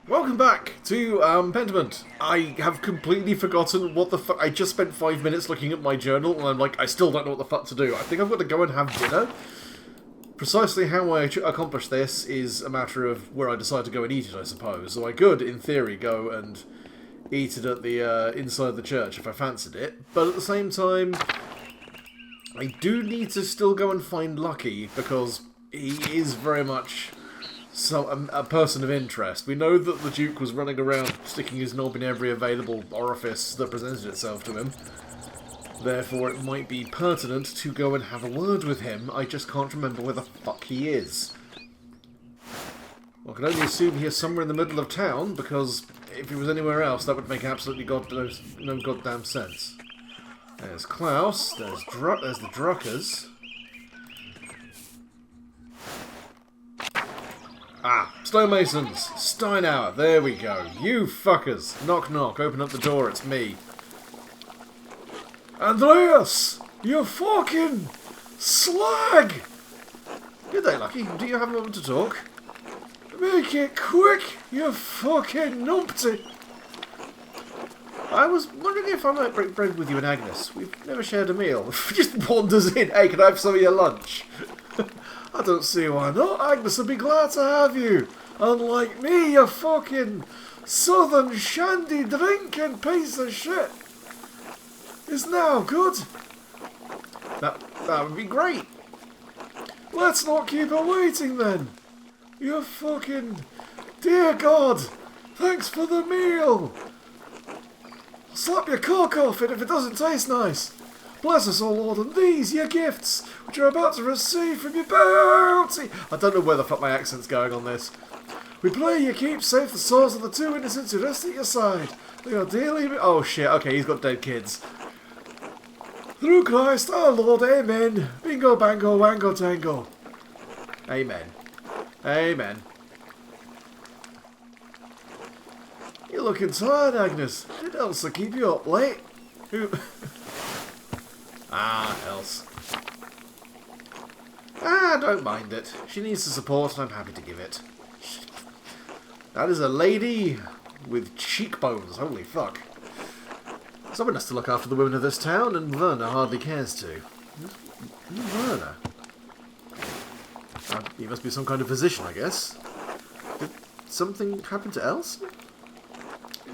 Welcome back to Pentiment. I have completely forgotten what the fuck. I just spent 5 minutes looking at my journal and I'm like, I still don't know what the fuck to do. I think I've got to go and have dinner. Precisely how I accomplish this is a matter of where I decide to go and eat it, I suppose. So I could, in theory, go and eat it at the inside the church if I fancied it. But at the same time, I do need to still go and find Lucky because he is very much a person of interest. We know that the Duke was running around sticking his knob in every available orifice that presented itself to him. Therefore, it might be pertinent to go and have a word with him. I just can't remember where the fuck he is. Well, I can only assume he is somewhere in the middle of town, because if he was anywhere else, that would make absolutely no goddamn sense. There's Klaus, there's the Druckers. Ah, stonemasons! Steinauer, there we go. You fuckers! Knock knock, open up the door, it's me. Andreas! You fucking slag! Good day, Lucky. Do you have a moment to talk? Make it quick, you fucking numpty! I was wondering if I might break bread with you and Agnes. We've never shared a meal. Just wanders in. Hey, can I have some of your lunch? I don't see why not. Agnes would be glad to have you. Unlike me, you fucking southern shandy drinking piece of shit. Is now good? That would be great. Let's not keep her waiting then. You fucking... Dear God, thanks for the meal. I'll slap your cock off it if it doesn't taste nice. Bless us, O Lord, and these your gifts, which you're about to receive from your bounty. I don't know where the fuck my accent's going on this. We pray you keep safe the souls of the two innocents who rest at your side. They are dearly... Oh shit, okay, he's got dead kids. Through Christ our Lord, amen. Bingo, bango, wango, tango. Amen. Amen. You're looking tired, Agnes. Did Elsa keep you up late? Who... Else. Don't mind it. She needs the support and I'm happy to give it. That is a lady with cheekbones, holy fuck. Someone has to look after the women of this town, and Werner hardly cares to. Who's Werner? He must be some kind of physician, I guess. Did something happen to Elsa?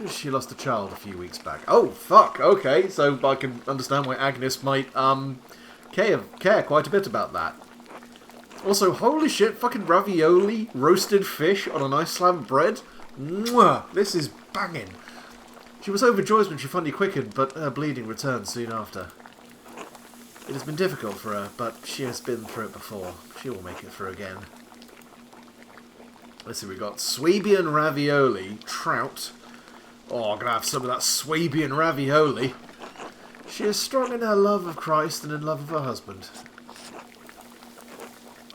She lost a child a few weeks back. Oh, fuck, okay, so I can understand why Agnes might, care quite a bit about that. Also, holy shit, fucking ravioli, roasted fish on a nice slab of bread. Mwah! This is banging. She was overjoyed when she finally quickened, but her bleeding returned soon after. It has been difficult for her, but she has been through it before. She will make it through again. Let's see, we got Swabian ravioli, trout. Oh, I'm going to have some of that Swabian ravioli. She is strong in her love of Christ and in love of her husband.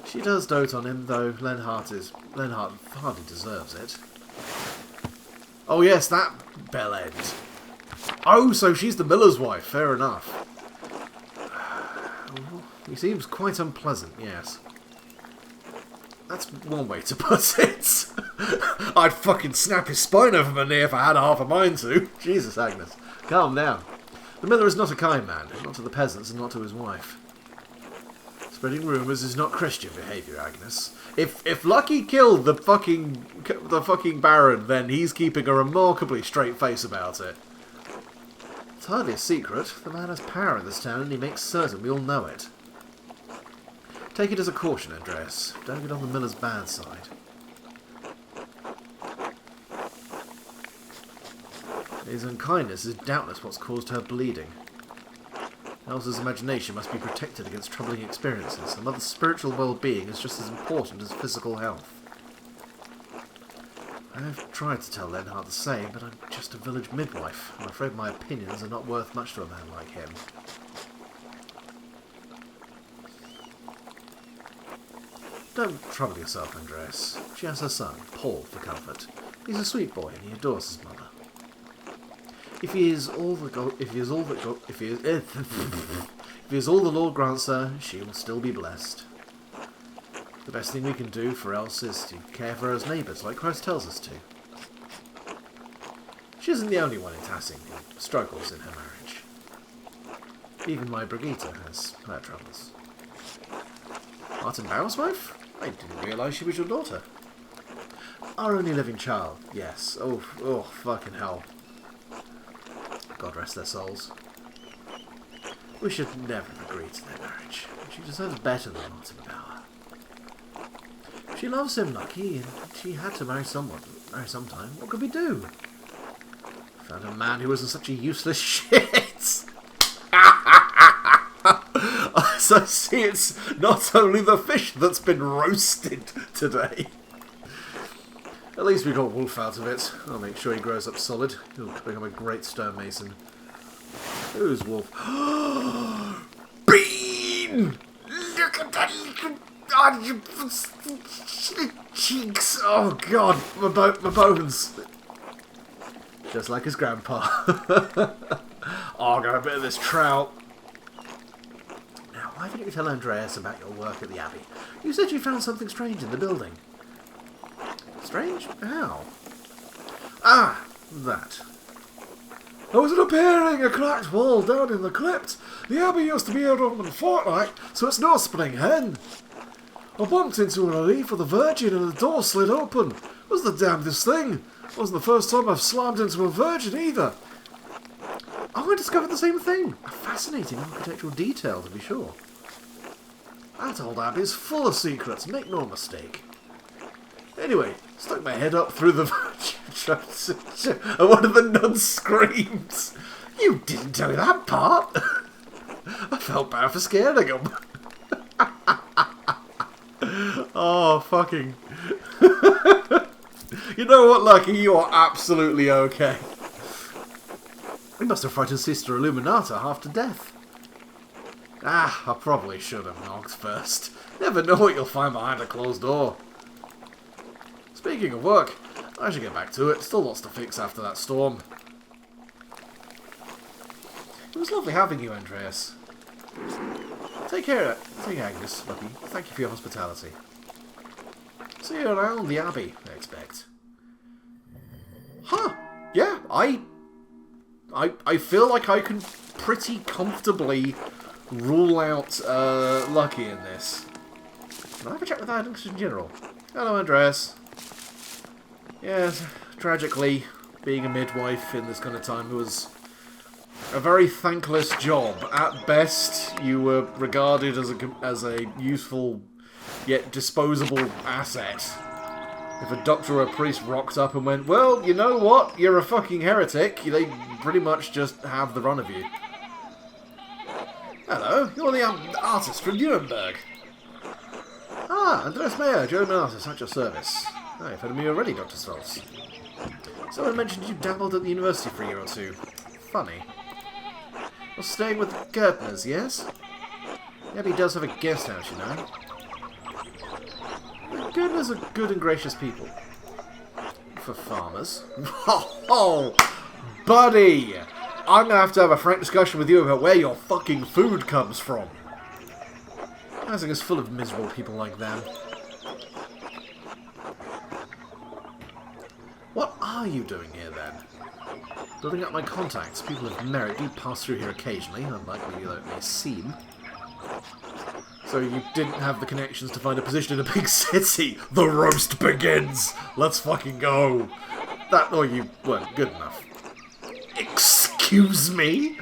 She does dote on him, though Lenhart hardly deserves it. Oh yes, that bell end. Oh, so she's the miller's wife, fair enough. He seems quite unpleasant, yes. That's one way to put it. I'd fucking snap his spine over my knee if I had half a mind to. Jesus, Agnes. Calm down. The miller is not a kind man, not to the peasants and not to his wife. Spreading rumours is not Christian behaviour, Agnes. If Lucky killed the fucking Baron, then he's keeping a remarkably straight face about it. It's hardly a secret. The man has power in this town and he makes certain we all know it. Take it as a caution, Andreas. Don't get on the miller's bad side. His unkindness is doubtless what's caused her bleeding. Elsa's imagination must be protected against troubling experiences. A mother's spiritual well-being is just as important as physical health. I've tried to tell Lenhart the same, but I'm just a village midwife. I'm afraid my opinions are not worth much to a man like him. Don't trouble yourself, Andreas. She has her son, Paul, for comfort. He's a sweet boy and he adores his mother. If he is all the Lord grants her, she will still be blessed. The best thing we can do for Elsa is to care for her as neighbours, like Christ tells us to. She isn't the only one in Tassing who struggles in her marriage. Even my Brigitte has her troubles. Martin Barrow's wife? I didn't realise she was your daughter. Our only living child, yes. Oh, fucking hell. God rest their souls. We should never have agreed to their marriage. She deserves better than Martin Bower. She loves him, Lucky, and she had to marry someone. Marry sometime. What could we do? Found a man who wasn't such a useless shit. So see, it's not only the fish that's been roasted today. At least we got Wolf out of it. I'll make sure he grows up solid. He'll become a great stonemason. Who's Wolf? Bean! Look at that little cheeks! Oh god, my bones. Just like his grandpa. Oh, I'll get a bit of this trout. Now, why didn't you tell Andreas about your work at the Abbey? You said you found something strange in the building. Strange? How? Ah, that. There was an appearing a cracked wall down in the crypt. The Abbey used to be a Roman fortnight, so it's no spring hen. I bumped into a relief of the Virgin and the door slid open. It was the damnedest thing. It wasn't the first time I've slammed into a Virgin either. Oh, I discovered the same thing. A fascinating architectural detail, to be sure. That old Abbey is full of secrets, make no mistake. Anyway, stuck my head up through the Virgin and one of the nuns screams. You didn't tell me that part. I felt bad for scaring him. Oh, fucking... You know what, Lucky? You are absolutely okay. We must have frightened Sister Illuminata half to death. Ah, I probably should have knocked first. Never know what you'll find behind a closed door. Speaking of work, I should get back to it. Still lots to fix after that storm. It was lovely having you, Andreas. Take care, Agnes, Lucky. Thank you for your hospitality. See you around the Abbey, I expect. Huh. Yeah, I feel like I can pretty comfortably rule out Lucky in this. Can I have a chat with Agnes in general? Hello, Andreas. Yes, tragically, being a midwife in this kind of time was a very thankless job. At best, you were regarded as a useful yet disposable asset. If a doctor or a priest rocked up and went, well, you know what, you're a fucking heretic, they pretty much just have the run of you. Hello, you're the artist from Nuremberg. Ah, Andreas Mayer, German artist, at your service. Oh, you've heard of me already, Dr. Stoltz. Someone mentioned you dabbled at the university for a year or two. Funny. You're staying with the Gertners, yes? Yeah, he does have a guest house, you know. The Gertners are good and gracious people. For farmers. Oh, buddy! I'm going to have a frank discussion with you about where your fucking food comes from. Housing is full of miserable people like them. What are you doing here, then? Building up my contacts. People of merit do pass through here occasionally, unlikely though it may seem. So you didn't have the connections to find a position in a big city. The roast begins! Let's fucking go! That, or you weren't good enough. Excuse me?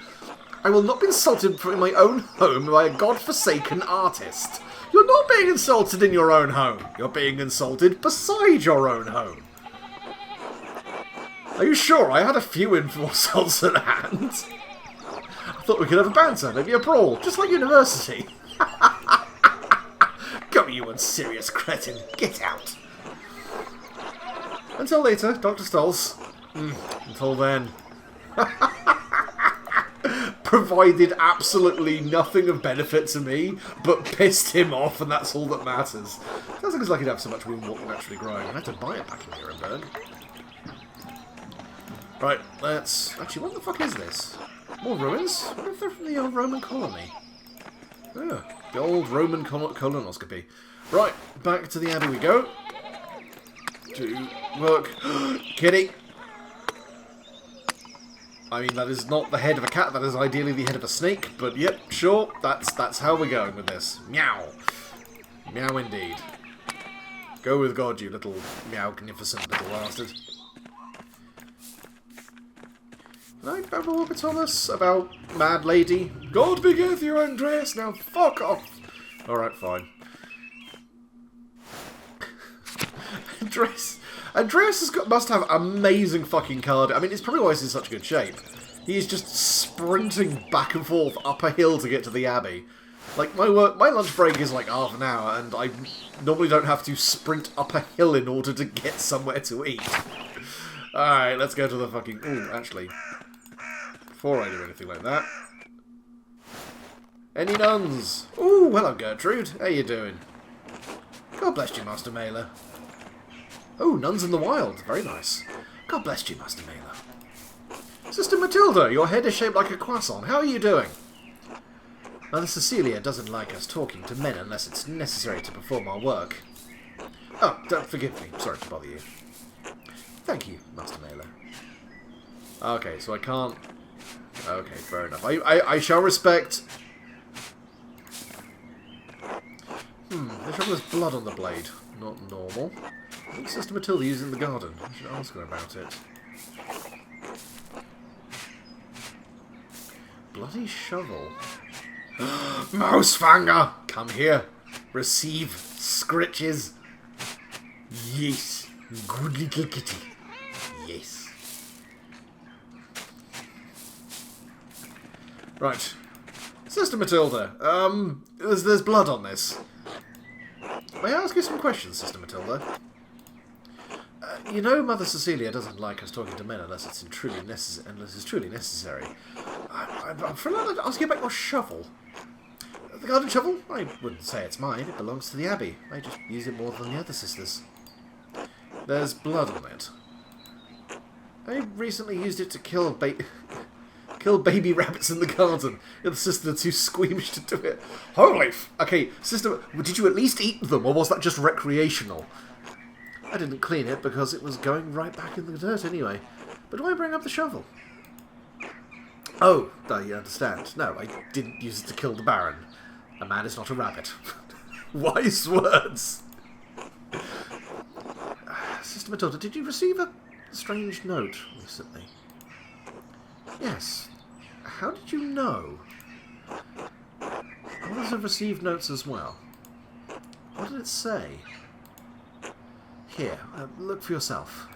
I will not be insulted in my own home by a godforsaken artist. You're not being insulted in your own home. You're being insulted beside your own home. Are you sure? I had a few insults at hand. I thought we could have a banter, maybe a brawl, just like university. Go, you unserious cretin. Get out. Until later, Dr. Stolz. Until then. Provided absolutely nothing of benefit to me, but pissed him off, and that's all that matters. Sounds like it's lucky to have so much room naturally growing. I had to buy it back in Nuremberg. Right, let's... Actually, what the fuck is this? More ruins? I wonder if they're from the old Roman colony. Oh, the old Roman colonoscopy. Right, back to the Abbey we go. To work. Kitty! I mean, that is not the head of a cat, that is ideally the head of a snake, but yep, sure, that's how we're going with this. Meow. Meow indeed. Go with God, you little meow-gnificent little bastard. Did I have a little bit on us about Mad Lady? God be with you, Andreas, now fuck off! Alright, fine. Andreas must have amazing fucking card. I mean, it's probably why he's in such good shape. He is just sprinting back and forth up a hill to get to the Abbey. Like, my lunch break is like half an hour, and I normally don't have to sprint up a hill in order to get somewhere to eat. Alright, let's go to the fucking... Ooh, actually, before I do anything like that... Any nuns? Ooh, hello Gertrude. How you doing? God bless you, Master Mailer. Oh, nuns in the wild. Very nice. God bless you, Master Mailer. Sister Matilda, your head is shaped like a croissant. How are you doing? Mother Cecilia doesn't like us talking to men unless it's necessary to perform our work. Oh, don't forgive me. Sorry to bother you. Thank you, Master Mailer. Okay, so I can't... Okay, fair enough. I shall respect... There's blood on the blade. Not normal. I think Sister Matilda used it in the garden. I should ask her about it. Bloody shovel. Mousefanger! Come here. Receive scritches. Yes. Good little kitty. Yes. Right. Sister Matilda, there's blood on this. May I ask you some questions, Sister Matilda? You know Mother Cecilia doesn't like us talking to men unless it's truly necessary. I'm afraid I'd like to ask you about your shovel. The garden shovel? I wouldn't say it's mine. It belongs to the Abbey. I just use it more than the other sisters. There's blood on it. I recently used it to kill baby rabbits in the garden. The other sister too squeamish to do it. Holy okay, sister, did you at least eat them, or was that just recreational? I didn't clean it because it was going right back in the dirt anyway. But why bring up the shovel? Oh, you understand. No, I didn't use it to kill the Baron. A man is not a rabbit. Wise words! Sister Matilda, did you receive a strange note recently? Yes. How did you know? Others have received notes as well. What did it say? Here, look for yourself.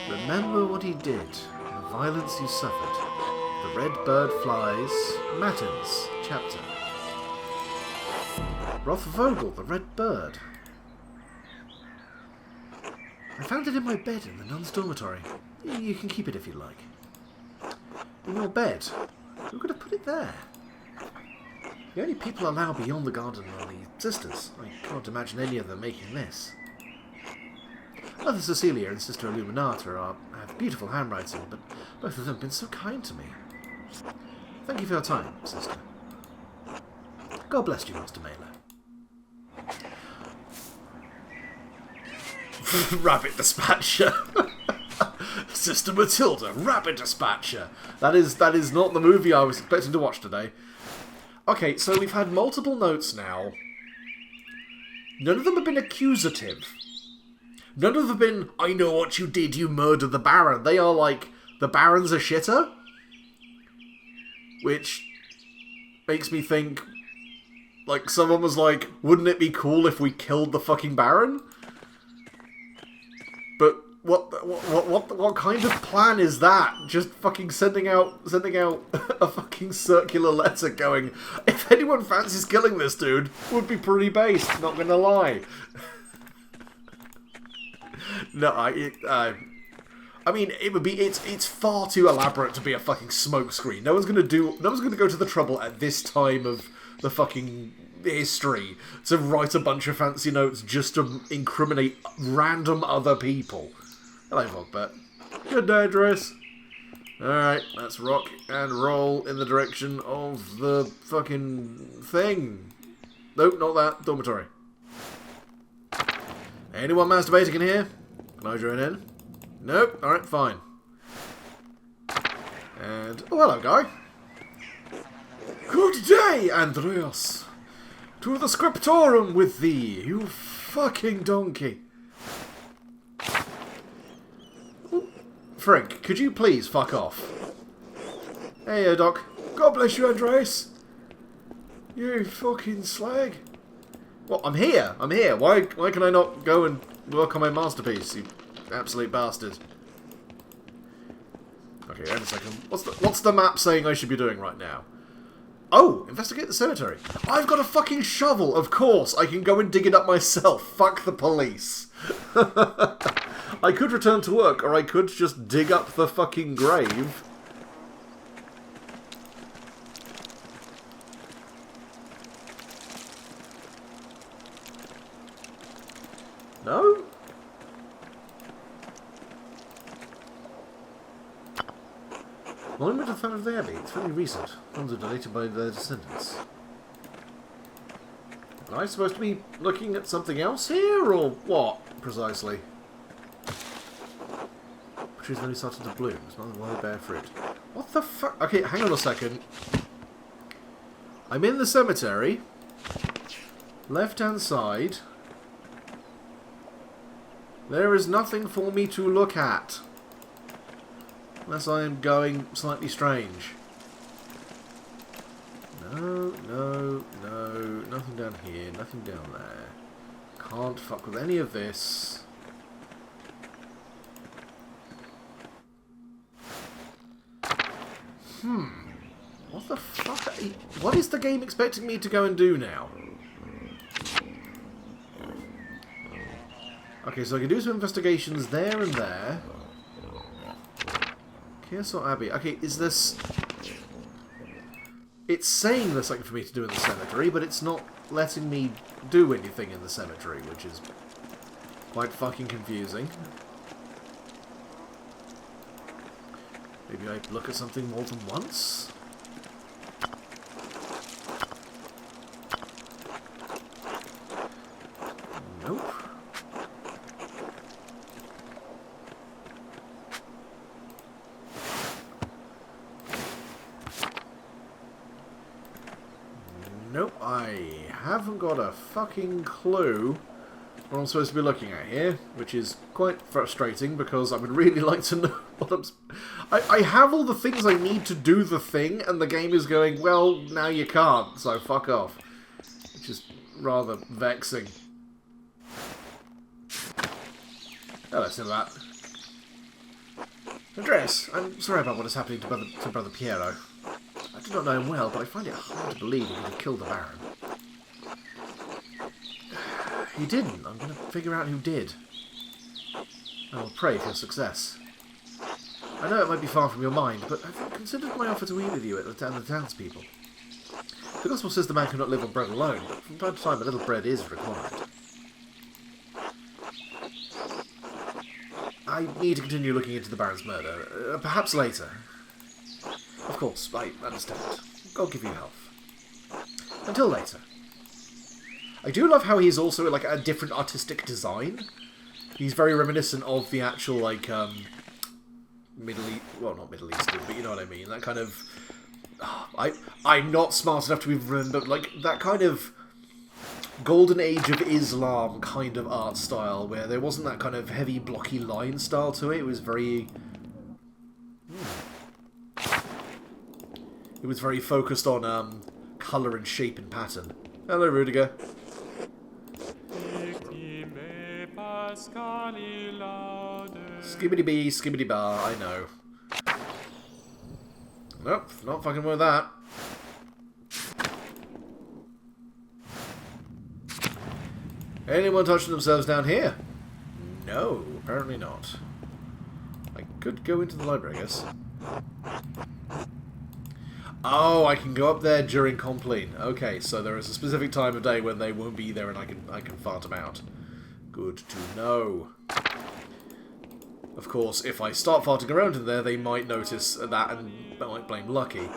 Remember what he did, the violence you suffered. The red bird flies, Matins, chapter. Rothvogel, the red bird. I found it in my bed in the nun's dormitory. You can keep it if you like. In your bed? Who could have put it there? The only people allowed beyond the garden are the sisters. I can't imagine any of them making this. Mother Cecilia and Sister Illuminata have beautiful handwriting, but both of them have been so kind to me. Thank you for your time, sister. God bless you, Master Mailer. Rabbit Dispatcher. Sister Matilda, Rabbit Dispatcher. That is not the movie I was expecting to watch today. Okay, so we've had multiple notes now. None of them have been accusative. None of them have been, I know what you did, you murdered the Baron. They are like, the Baron's a shitter? Which makes me think, like, someone was like, wouldn't it be cool if we killed the fucking Baron? But what kind of plan is that? Just fucking sending out a fucking circular letter going, if anyone fancies killing this dude, would be pretty based, not gonna lie. No, I mean, it's far too elaborate to be a fucking smokescreen. No one's gonna go to the trouble at this time of the fucking history to write a bunch of fancy notes just to incriminate random other people. Hello, Vogbert. Good day, Dress. Alright, let's rock and roll in the direction of the fucking thing. Nope, not that. Dormitory. Anyone masturbating in here? Can I join in? Nope. Alright, fine. And... oh, hello, guy. Good day, Andreas. To the scriptorum with thee, you fucking donkey. Ooh. Frank, could you please fuck off? Hey, Doc. God bless you, Andreas. You fucking slag. Well, I'm here. I'm here. Why can I not go and work on my masterpiece, you absolute bastard? Okay, wait a second. What's the map saying I should be doing right now? Oh, investigate the cemetery. I've got a fucking shovel. Of course, I can go and dig it up myself. Fuck the police. I could return to work, or I could just dig up the fucking grave. No? Monument of the Family of the Abbey. It's fairly recent. Funds are donated by their descendants. Am I supposed to be looking at something else here, or what, precisely? Trees only started to bloom. It's not wild bear fruit. What the fuck? Okay, hang on a second. I'm in the cemetery. Left-hand side. There is nothing for me to look at. Unless I am going slightly strange. No, no, no. Nothing down here, nothing down there. Can't fuck with any of this. What the fuck? What is the game expecting me to go and do now? Okay, so I can do some investigations there and there. Kearsarge Abbey. Okay, is this... it's saying there's something for me to do in the cemetery, but it's not letting me do anything in the cemetery, which is quite fucking confusing. Maybe I look at something more than once? Nope. Nope, I haven't got a fucking clue what I'm supposed to be looking at here, which is quite frustrating because I would really like to know what I'm... I have all the things I need to do the thing, and the game is going, well, now you can't, so fuck off. Which is rather vexing. Hello, Sinbad. Andreas, I'm sorry about what is happening to Brother Piero. I do not know him well, but I find it hard to believe he would have killed the Baron. He didn't. I'm going to figure out who did. I will pray for your success. I know it might be far from your mind, but have you considered my offer to eat with you at the townspeople? The Gospel says the man cannot live on bread alone, but from time to time a little bread is required. I need to continue looking into the Baron's murder. Perhaps later. Of course, I understand. God give you health. Until later. I do love how he's also like a different artistic design. He's very reminiscent of the actual like Middle East, well, not Middle Eastern, but you know what I mean. That kind of I'm not smart enough to remember like that kind of Golden Age of Islam kind of art style where there wasn't that kind of heavy blocky line style to it. It was very It was very focused on colour and shape and pattern. Hello, Rudiger. Skibbity bee, skibbity bar, I know. Nope, not fucking with that. Anyone touching themselves down here? No, apparently not. I could go into the library, I guess. Oh, I can go up there during Compline. Okay, so there is a specific time of day when they won't be there and I can fart them out. Good to know. Of course, if I start farting around in there, they might notice that and might blame Lucky.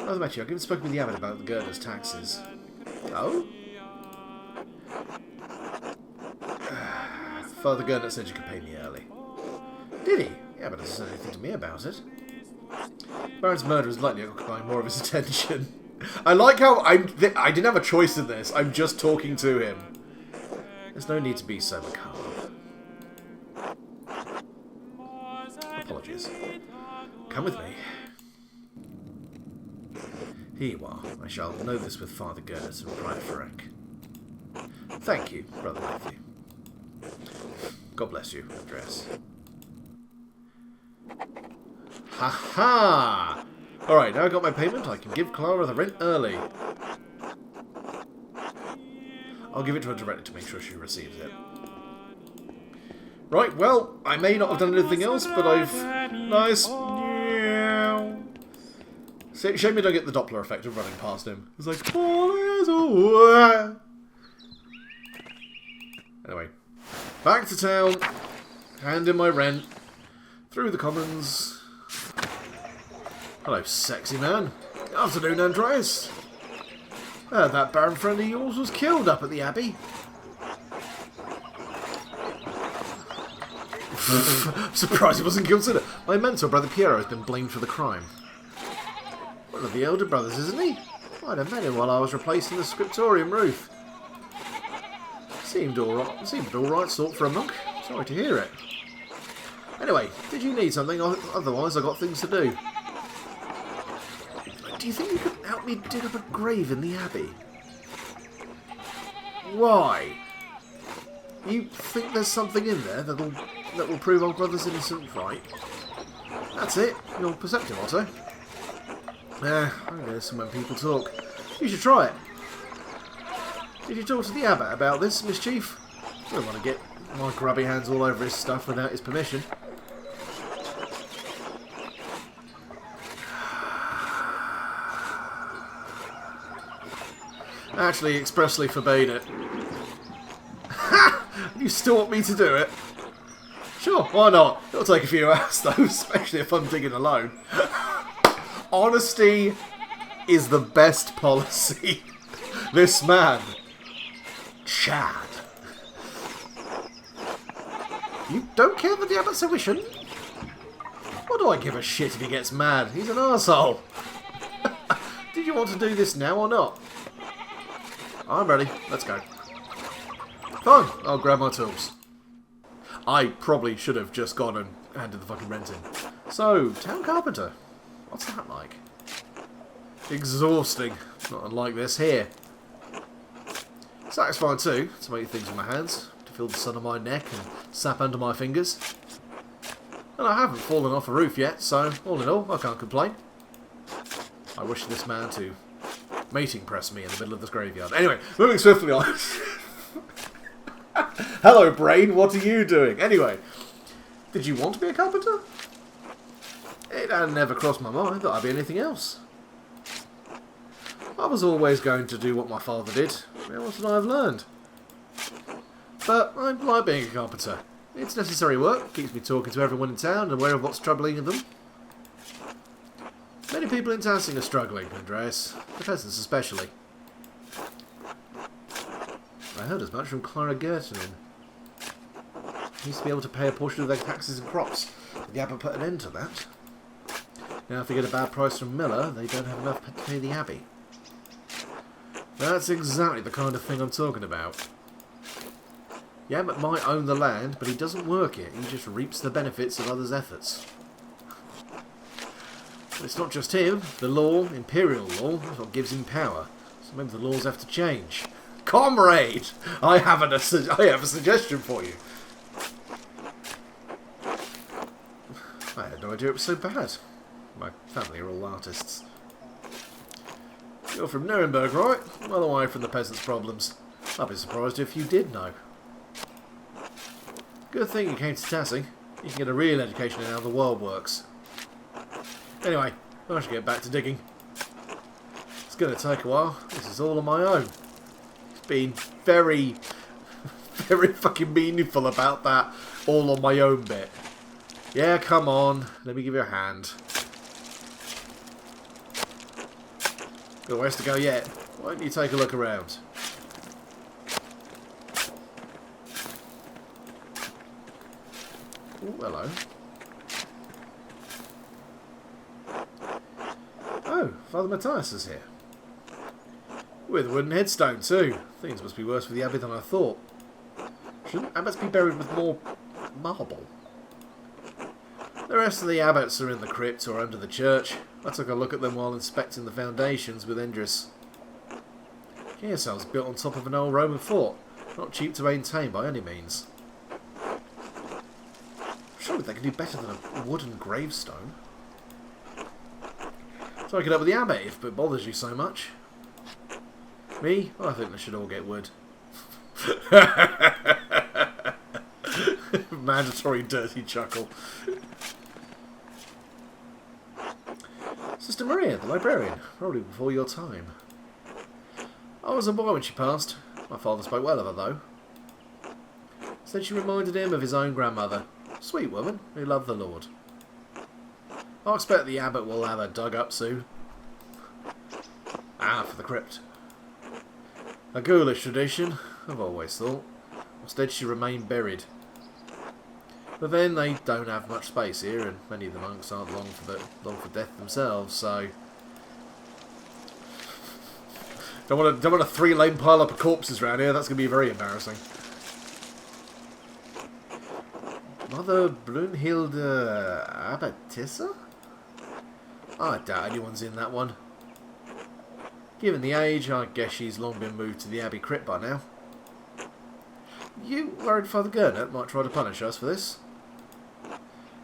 As a matter, I've even spoken with the abbot about the Gerda's taxes. Oh? Father Gernot said you could pay me early. Did he? Yeah, but doesn't say anything to me about it. Baron's murder is likely occupying more of his attention. I like how I didn't have a choice in this. I'm just talking to him. There's no need to be so macabre. Apologies. Come with me. Here you are. I shall know this with Father Gers and Prior Frank. Thank you, Brother Matthew. God bless you, Andreas. Ha ha! Alright, now I got my payment, I can give Clara the rent early. I'll give it to her directly to make sure she receives it. Right, well, I may not have done anything else, but I've... Nice. Shame we don't get the Doppler effect of running past him. It's like... Anyway. Back to town. Hand in my rent. Through the commons. Hello, sexy man. Afternoon, Andreas. Heard that Baron friend of yours was killed up at the Abbey. Surprised he wasn't guilty. My mentor, Brother Piero, has been blamed for the crime. One of the elder brothers, isn't he? I'd have met him while I was replacing the scriptorium roof. Seemed alright sort for a monk. Sorry to hear it. Anyway, did you need something? Otherwise, I got things to do. Do you think you could help me dig up a grave in the Abbey? Why? You think there's something in there that will prove our brother's innocent, right? That's it. You're perceptive, Otto. I guess when people talk. You should try it. Did you talk to the Abbot about this, Mischief? I don't want to get my grubby hands all over his stuff without his permission. Actually, expressly forbade it. Ha! You still want me to do it? Sure, why not? It'll take a few hours though, especially if I'm digging alone. Honesty is the best policy. This man, Chad. You don't care that the Abbot said we shouldn't? What do I give a shit if he gets mad? He's an arsehole. Did you want to do this now or not? I'm ready. Let's go. Fine. I'll grab my tools. I probably should have just gone and handed the fucking rent in. So, town carpenter. What's that like? Exhausting. Not unlike this here. Satisfying too, to make things with my hands, to feel the sun on my neck and sap under my fingers. And I haven't fallen off a roof yet, so all in all, I can't complain. I wish this man to mating press me in the middle of this graveyard. Anyway, moving swiftly on. Hello, brain, what are you doing? Anyway, did you want to be a carpenter? It had never crossed my mind that I'd be anything else. I was always going to do what my father did. What should I have learned? But I like being a carpenter. It's necessary work, keeps me talking to everyone in town and aware of what's troubling them. Many people in Tassing are struggling, Andreas. The peasants especially. I heard as much from Clara Gertenen. He used to be able to pay a portion of their taxes and crops, but the Abbot put an end to that. Now if they get a bad price from Miller, they don't have enough to pay the Abbey. That's exactly the kind of thing I'm talking about. The Abbot might own the land, but he doesn't work it. He just reaps the benefits of others' efforts. But it's not just him. The law, imperial law, is what gives him power. So maybe the laws have to change. Comrade! I have a suggestion for you. I had no idea it was so bad. My family are all artists. You're from Nuremberg, right? Well away from the peasants' problems. I'd be surprised if you did know. Good thing you came to Tassing. You can get a real education in how the world works. Anyway, I should get back to digging. It's going to take a while. This is all on my own. It's been very, very fucking meaningful about that all on my own bit. Yeah, come on. Let me give you a hand. Got a ways to go yet. Why don't you take a look around? Oh, hello. Father Matthias is here. With a wooden headstone too. Things must be worse for the abbey than I thought. Shouldn't abbots be buried with more marble? The rest of the abbots are in the crypt or under the church. I took a look at them while inspecting the foundations with Endris. Carousel was built on top of an old Roman fort. Not cheap to maintain by any means. Surely they can do better than a wooden gravestone. Take it up with the abbey if it bothers you so much. Me? I think they should all get wood. Mandatory dirty chuckle. Sister Maria, the librarian. Probably before your time. I was a boy when she passed. My father spoke well of her, though. Said she reminded him of his own grandmother. Sweet woman who loved the Lord. I expect the abbot will have her dug up soon. Ah, for the crypt. A ghoulish tradition, I've always thought. Instead she remained buried. But then they don't have much space here, and many of the monks aren't long for death themselves, so don't want a 3-lane pile up of corpses around here. That's going to be very embarrassing. Mother Brunhilde Abbotissa? I doubt anyone's in that one. Given the age, I guess she's long been moved to the abbey crypt by now. You worried Father Gernot might try to punish us for this?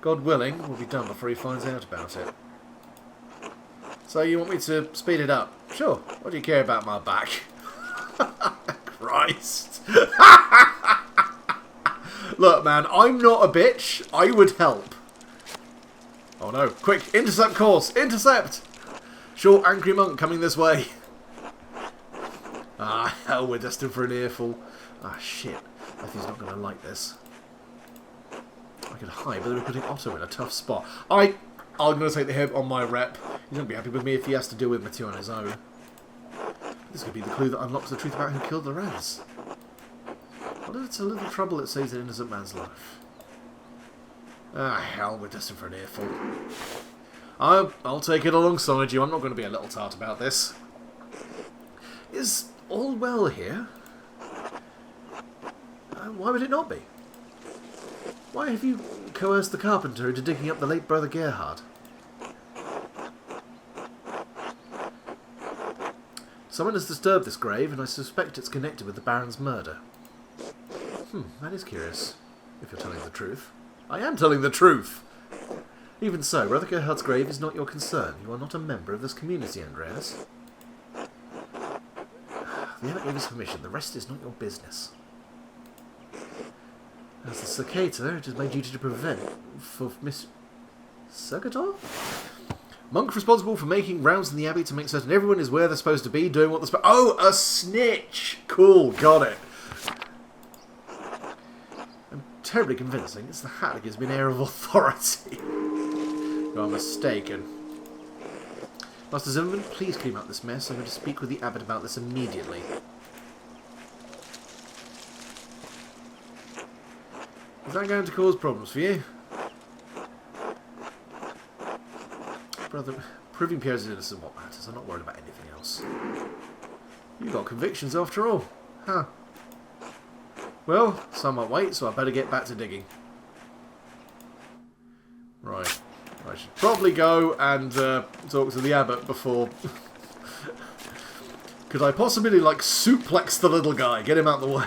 God willing, we'll be done before he finds out about it. So you want me to speed it up? Sure. What do you care about my back? Christ. Look, man, I'm not a bitch. I would help. Oh no. Quick, intercept course. Intercept! Short, angry monk coming this way. Ah, hell, we're destined for an earful. Ah, shit. I think he's not going to like this. I could hide, but we're putting Otto in a tough spot. I'm going to take the hit on my rep. He's going to be happy with me if he has to deal with Mathieu on his own. This could be the clue that unlocks the truth about who killed the Raz. What if it's a little trouble that saves an innocent man's life? Ah, hell, we're destined for an earful. I'll take it alongside you. I'm not going to be a little tart about this. Is all well here? Why would it not be? Why have you coerced the carpenter into digging up the late brother Gerhard? Someone has disturbed this grave, and I suspect it's connected with the Baron's murder. That is curious, if you're telling the truth. I am telling the truth! Even so, Brother Gerhard's grave is not your concern. You are not a member of this community, Andreas. The abbot gave us permission. The rest is not your business. As the Secator, it is my duty to prevent for Miss Secator? Monk responsible for making rounds in the abbey to make certain everyone is where they're supposed to be, doing what they're supposed to. Oh, a snitch! Cool, got it. I'm terribly convincing. It's the hat that gives me an air of authority. You are mistaken. Master Zimmerman, please clean up this mess. I'm going to speak with the abbot about this immediately. Is that going to cause problems for you? Brother, proving Pierre's innocent what matters. I'm not worried about anything else. You've got convictions after all. Huh. Well, some might wait, so I better get back to digging. Right. I should probably go and talk to the abbot before... Could I possibly, like, suplex the little guy? Get him out of the way.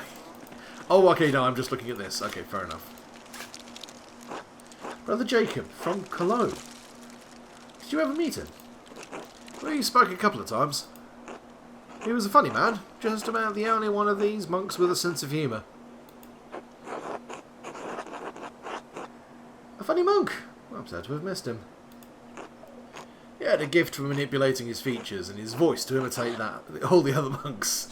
Oh, okay, no, I'm just looking at this. Okay, fair enough. Brother Jacob, from Cologne. Did you ever meet him? Well, you spoke a couple of times. He was a funny man. Just about the only one of these monks with a sense of humour. A funny monk? I'm sad to have missed him. He had a gift for manipulating his features and his voice to imitate that all the other monks.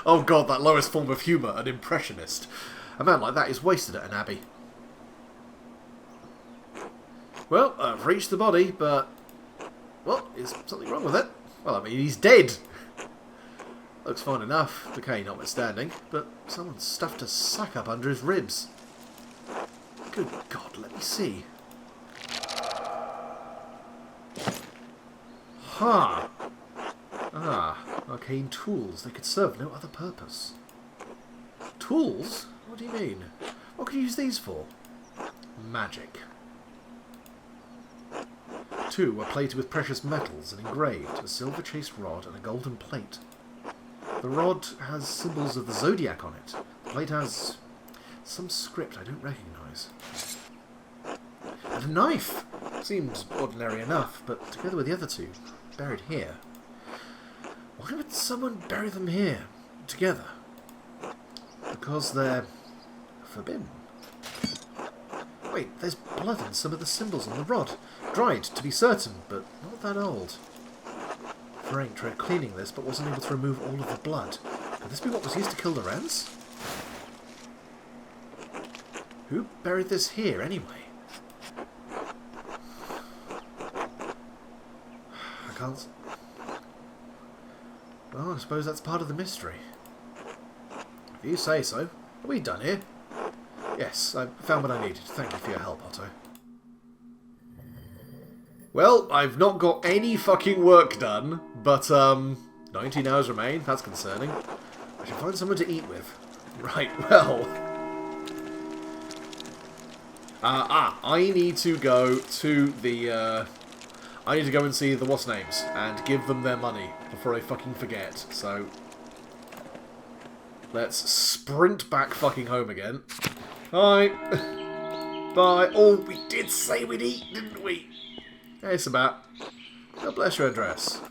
Oh god, that lowest form of humour, an impressionist. A man like that is wasted at an abbey. Well, I've reached the body, but... Well, is something wrong with it? Well, I mean, he's dead. Looks fine enough, decay notwithstanding, but someone stuffed a sack up under his ribs. Good God, let me see. Aha! Ah, arcane tools. They could serve no other purpose. Tools? What do you mean? What can you use these for? Magic. 2 are plated with precious metals and engraved, a silver chased rod and a golden plate. The rod has symbols of the zodiac on it. The plate has some script I don't recognise. And a knife! Seems ordinary enough, but together with the other 2, buried here. Why would someone bury them here, together? Because they're forbidden. Wait, there's blood in some of the symbols on the rod. Dried, to be certain, but not that old. Frank tried cleaning this, but wasn't able to remove all of the blood. Could this be what was used to kill the Wrens? Who buried this here, anyway? I can't... Well, I suppose that's part of the mystery. If you say so. Are we done here? Yes, I found what I needed. Thank you for your help, Otto. Well, I've not got any fucking work done, but, 19 hours remain. That's concerning. I should find someone to eat with. Right, well... I need to go to the, I need to go and see the what's-names and give them their money before I fucking forget, so... Let's sprint back fucking home again. Hi! Bye! Oh, we did say we'd eat, didn't we? Hey, Sabat. God bless your address.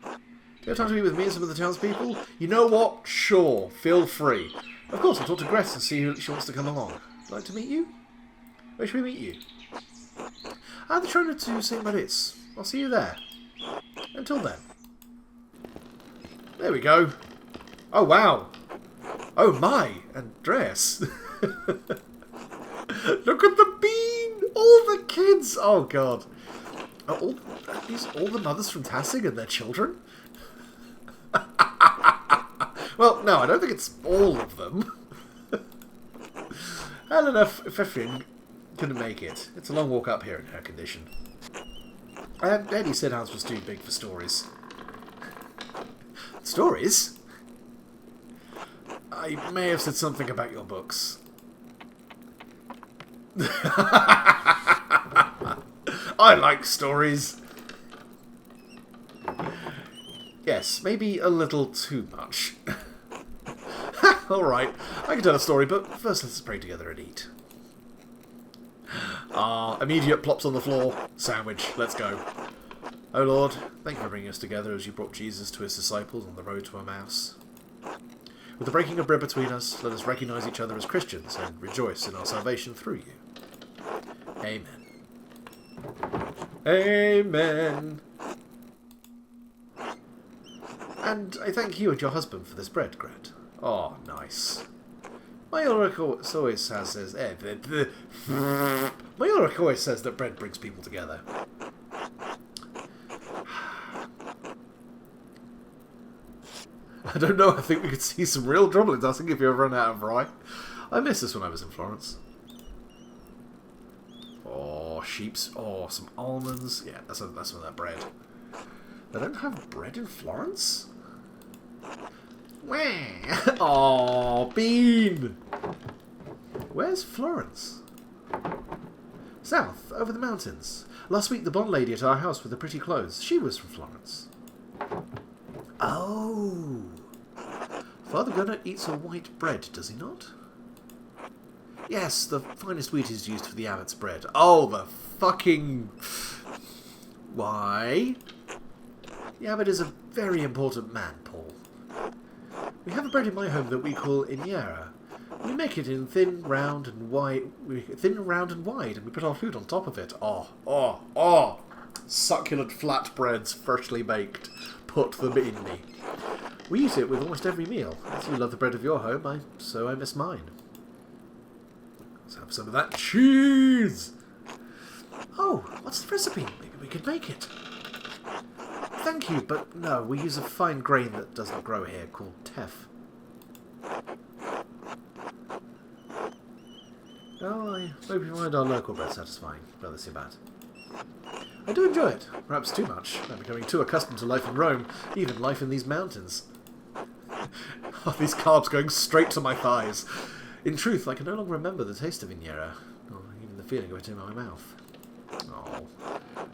Do you have time to meet with me and some of the townspeople? You know what? Sure, feel free. Of course, I'll talk to Gress and see if she wants to come along. Would like to meet you? Where should we meet you? At the trainer to St. Moritz. I'll see you there. Until then. There we go. Oh, wow. Oh, my. Andreas. Look at the bean. All the kids. Oh, God. Are all the mothers from Tassig and their children? Well, no, I don't think it's all of them. Helena Pfeffrin couldn't make it. It's a long walk up here in her condition. Eddie said Hans was too big for stories. Stories? I may have said something about your books. I like stories. Yes, maybe a little too much. Alright, I can tell a story, but first let's pray together and eat. Immediate plops on the floor. Sandwich. Let's go. Oh Lord, thank you for bringing us together as you brought Jesus to his disciples on the road to Emmaus. With the breaking of bread between us, let us recognise each other as Christians and rejoice in our salvation through you. Amen. Amen. And I thank you and your husband for this bread, Gret. Oh, nice. My oracle always says that bread brings people together. I don't know, I think we could see some real trouble in Tassig if you ever run out of rye. I missed this when I was in Florence. Oh, sheep's... Oh, some almonds. Yeah, that's some of that bread. They don't have bread in Florence? Oh, bean! Where's Florence? South, over the mountains. Last week the blonde lady at our house with the pretty clothes, she was from Florence. Oh! Father Gunnar eats a white bread, does he not? Yes, the finest wheat is used for the abbot's bread. Oh, the fucking... Why? The abbot is a very important man, Paul. We have a bread in my home that we call Iniera. We make it in thin, round, and wide. And we put our food on top of it. Oh! Succulent flatbreads, freshly baked. Put them in me. We eat it with almost every meal. As you love the bread of your home, so I miss mine. Let's have some of that cheese. Oh, what's the recipe? Maybe we could make it. Thank you, but no, we use a fine grain that doesn't grow here called teff. Oh, I hope you find our local bread satisfying, Brother Sibat. I do enjoy it, perhaps too much. I'm becoming too accustomed to life in Rome, even life in these mountains. Oh, these carbs going straight to my thighs. In truth, I can no longer remember the taste of Injera, or even the feeling of it in my mouth. Oh,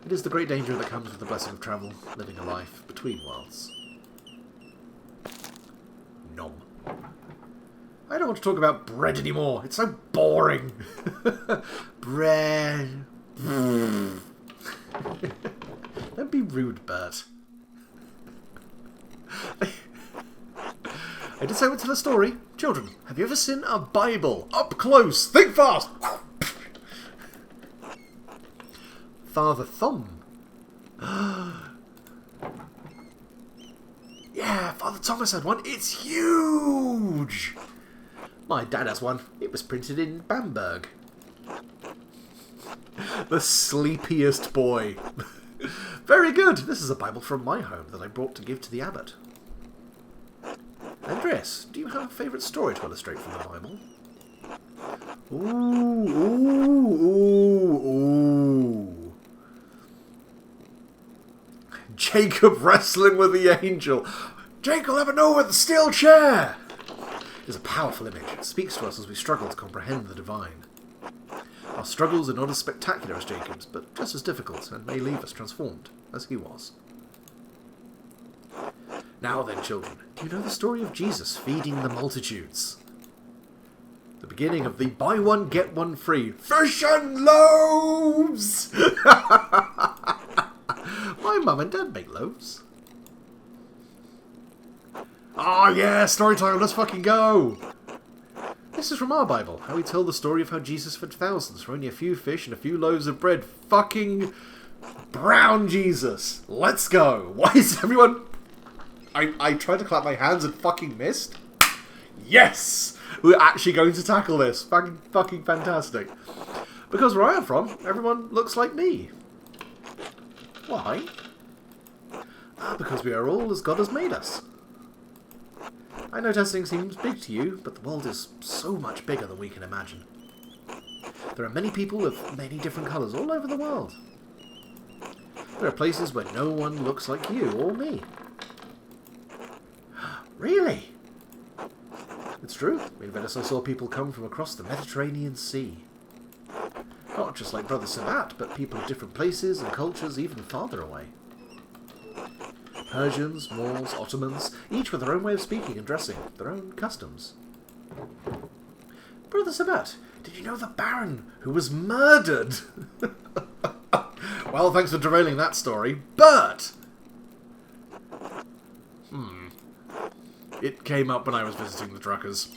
it is the great danger that comes with the blessing of travel, living a life between worlds. Nom. I don't want to talk about bread anymore. It's so boring. Bread. Don't be rude, Bert. I did say I would tell a story. Children, have you ever seen a Bible? Up close! Think fast! Father Thumb. Yeah, Father Thomas had one. It's huge! My dad has one. It was printed in Bamberg. The sleepiest boy. Very good. This is a Bible from my home that I brought to give to the abbot. Andreas, do you have a favourite story to illustrate from the Bible? Ooh, ooh, ooh, ooh. Jacob wrestling with the angel. Jake will never know with the steel chair. It is a powerful image. It speaks to us as we struggle to comprehend the divine. Our struggles are not as spectacular as Jacob's, but just as difficult, and may leave us transformed, as he was. Now then, children, do you know the story of Jesus feeding the multitudes? The beginning of the buy one, get one free fish and loaves! My mum and dad make loaves. Oh yeah, story time, let's fucking go! This is from our Bible, how we tell the story of how Jesus fed thousands for only a few fish and a few loaves of bread. Fucking brown Jesus! Let's go! Why is everyone... I tried to clap my hands and fucking missed? Yes! We're actually going to tackle this. Fucking fantastic. Because where I am from, everyone looks like me. Why? Because we are all as God has made us. I know testing seems big to you, but the world is so much bigger than we can imagine. There are many people of many different colours all over the world. There are places where no one looks like you or me. Really? It's true. In Venice I saw people come from across the Mediterranean Sea. Not just like Brother Sabat, but people of different places and cultures even farther away. Persians, Moors, Ottomans, each with their own way of speaking and dressing, their own customs. Brother Sabat, did you know the Baron who was murdered? Well, thanks for derailing that story, but... It came up when I was visiting the Druckers.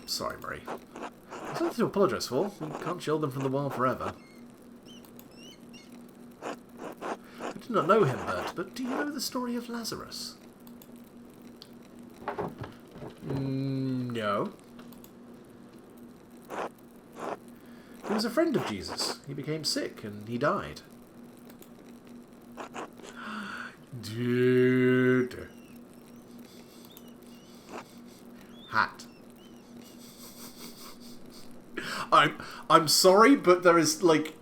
Sorry, Marie. There's nothing to apologise for. We can't shield them from the wild forever. I do not know him, Bert, but do you know the story of Lazarus? No. He was a friend of Jesus. He became sick and he died. Dude. Hat. I'm sorry, but there is, like...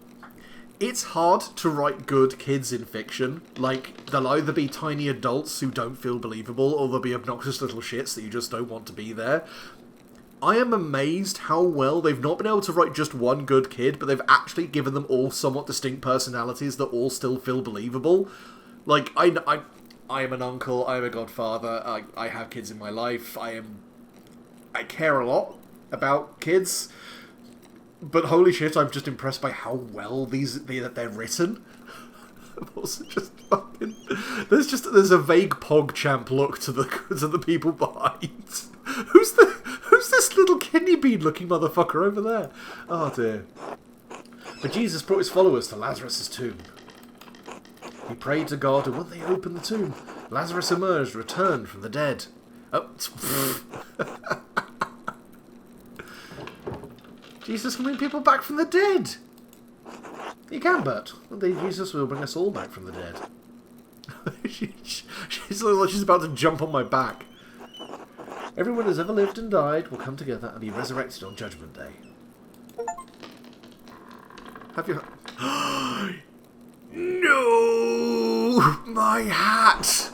It's hard to write good kids in fiction. Like, they'll either be tiny adults who don't feel believable, or they'll be obnoxious little shits that you just don't want to be there. I am amazed how well they've not been able to write just one good kid, but they've actually given them all somewhat distinct personalities that all still feel believable. Like, I am an uncle, I am a godfather, I have kids in my life, I care a lot about kids, but holy shit, I'm just impressed by how well they're written. I'm also just fucking... There's a vague PogChamp look to the people behind. Who's this little kidney bean looking motherfucker over there? Oh dear. But Jesus brought his followers to Lazarus' tomb. He prayed to God, and when they opened the tomb, Lazarus emerged, returned from the dead. Oh, Jesus can bring people back from the dead. He can, Bert. One day Jesus will bring us all back from the dead. She's about to jump on my back. Everyone who's ever lived and died will come together and be resurrected on Judgment Day. Have you... No! My hat!